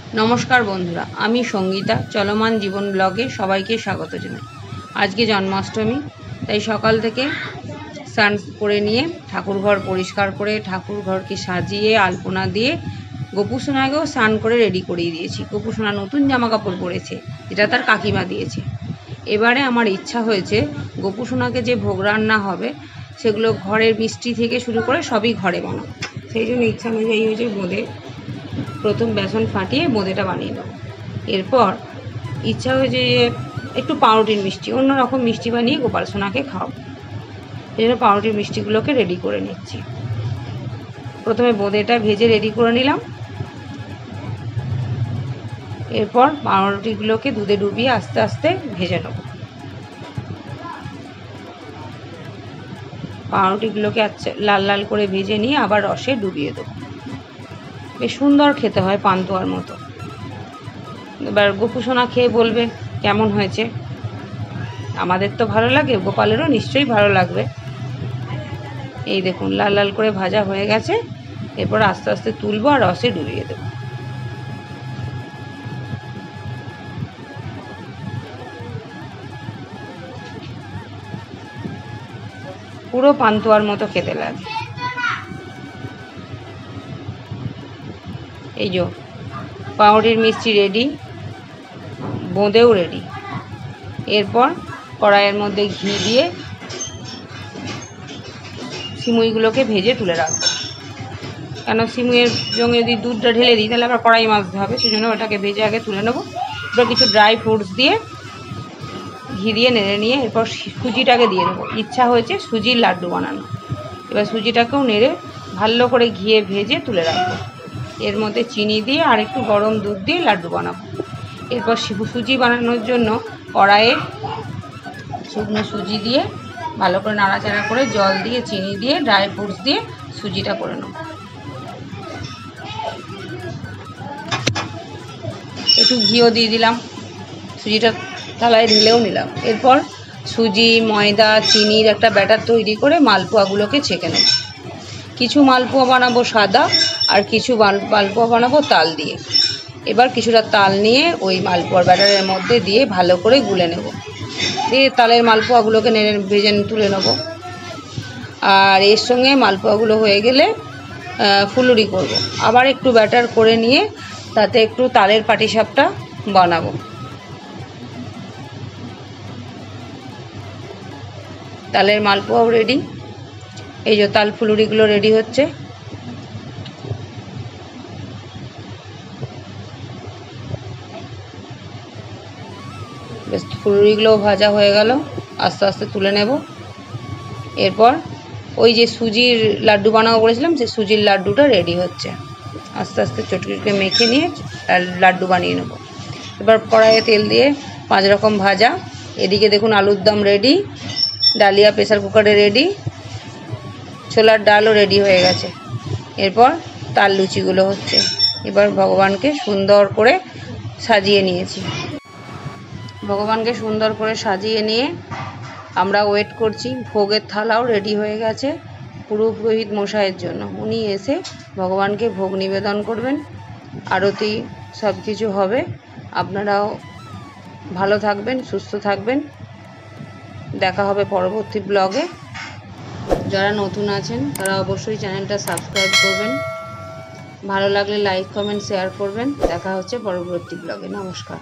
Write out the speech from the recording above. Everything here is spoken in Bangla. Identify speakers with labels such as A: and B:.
A: नमस्कार बंधुरा, आमी संगीता चलमान जीवन ब्लगे सबाइके स्वागत जानाई। आज के जन्माष्टमी ताई सकाल थेके स्नान करे निये ठाकुर घर परिष्कार करे ठाकुर घर के साजिए आलपना दिए गोपू सोनाकेও स्नान करे रेडी करिए दिएछि। गोपू सोना नतून जामा कापड़ परेছে, যেটা তার কাকিমা দিয়েছে। এবারে আমার ইচ্ছা হয়েছে গোপू সোনাকে যে ভোগ রান্না হবে সেগুলো ঘরের মিষ্টি থেকে শুরু করে সবই ঘরে বানাবো। সেই জন্য ইচ্ছা অনুযায়ী হয়েছে বোঁদে प्रथम बेसन फाटिए बोंदेटा बानिए नेব। एरपर इच्छा হয়েছে যে একটু পাউরুটির মিষ্টি অন্য রকম মিষ্টি বানিয়ে গোপাল সোনাকে খাওয়াবো। এজন্য পাউরুটির মিষ্টিগুলোকে রেডি করে নিচ্ছি। প্রথমে বোঁদেটা ভেজে রেডি করে নিলাম। এরপর পাউরুটিগুলোকে দুধে ডুবিয়ে আস্তে আস্তে ভেজে নেব। পাউরুটিগুলোকে লাল লাল করে ভেজে নিয়ে আবার রসে ডুবিয়ে দেবো। বেশ সুন্দর খেতে হয় পান্তুয়ার মতো। এবার গোপু সোনা খেয়ে বলবে কেমন হয়েছে। আমাদের তো ভালো লাগে, গোপালেরও নিশ্চয়ই ভালো লাগবে। এই দেখুন লাল লাল করে ভাজা হয়ে গেছে। এরপর আস্তে আস্তে তুলবো আর রসে ডুবিয়ে দেব। পুরো পান্তুয়ার মতো খেতে লাগে। এই যে পাউরুটির মিষ্টি রেডি, বোঁদেও রেডি। এরপর কড়াইয়ের মধ্যে ঘি দিয়ে সিমুইগুলোকে ভেজে তুলে রাখবো। কেন সিমুইয়ের সঙ্গে যদি দুধটা ঢেলে দিই তাহলে আবার কড়াই মাজতে হবে, সেজন্য ওটাকে ভেজে আগে তুলে নেবো। এবার কিছু ড্রাই ফ্রুটস দিয়ে ঘি দিয়ে নেড়ে নিয়ে এরপর সুজিটাকে দিয়ে দেবো। ইচ্ছা হয়েছে সুজির লাড্ডু বানানো। এবার সুজিটাকেও নেড়ে ভালো করে ঘিয়ে ভেজে তুলে রাখবো। এর মধ্যে চিনি দিয়ে আর একটু গরম দুধ দিয়ে লাড্ডু বানাবো। এরপর সুজি বানানোর জন্য কড়াইয়ে শুকনো সুজি দিয়ে ভালো করে নাড়াচাড়া করে জল দিয়ে চিনি দিয়ে ড্রাই ফ্রুটস দিয়ে সুজিটা করে নেব। একটু ঘিও দিয়ে দিলাম, সুজিটা থালায় ঢেলেও নিলাম। এরপর সুজি ময়দা চিনির একটা ব্যাটার তৈরি করে মালপোয়াগুলোকে ছেঁকে নেব। কিছু মালপোয়া বানাবো সাদা আর কিছু মালপোয়া বানাবো তাল দিয়ে। এবার কিছুটা তাল নিয়ে ওই মালপোয়ার ব্যাটারের মধ্যে দিয়ে ভালো করে গুলে নেব। দিয়ে তালের মালপোয়াগুলোকে নেড়ে ভেজে তুলে নেব। আর এর সঙ্গে মালপোয়াগুলো হয়ে গেলে ফুলুরি করব। আবার একটু ব্যাটার করে নিয়ে তাতে একটু তালের পাটিসাপটা বানাবো। তালের মালপোয়াও রেডি। এই যে তাল ফুলুরিগুলো রেডি হচ্ছে। বেশ ফুলুরিগুলো ভাজা হয়ে গেল, আস্তে আস্তে তুলে নেব। এরপর ওই যে সুজির লাড্ডু বানাবো বলেছিলাম সেই সুজির লাড্ডুটা রেডি হচ্ছে। আস্তে আস্তে চটকিকে মেখে নিয়ে লাড্ডু বানিয়ে নেব। এবার কড়াইয়ে তেল দিয়ে 5 রকম ভাজা। এদিকে দেখুন আলুর দম রেডি, ডালিয়া প্রেসার কুকারে রেডি, ছোলার ডালও রেডি হয়ে গেছে। এরপর তাল লুচিগুলো হচ্ছে। এবার ভগবানকে সুন্দর করে সাজিয়ে নিয়েছি। ভগবানকে সুন্দর করে সাজিয়ে নিয়ে আমরা ওয়েট করছি। ভোগের থালাও রেডি হয়ে গেছে পুরোহিত মশাইয়ের জন্য। উনি এসে ভগবানকে ভোগ নিবেদন করবেন, আরতি সব কিছু হবে। আপনারাও ভালো থাকবেন, সুস্থ থাকবেন। দেখা হবে পরবর্তী ব্লগে। যারা নতুন আছেন তারা অবশ্যই চ্যানেলটা সাবস্ক্রাইব করবেন। ভালো লাগলে লাইক কমেন্ট শেয়ার করবেন। দেখা হচ্ছে পরবর্তী ব্লগে। নমস্কার।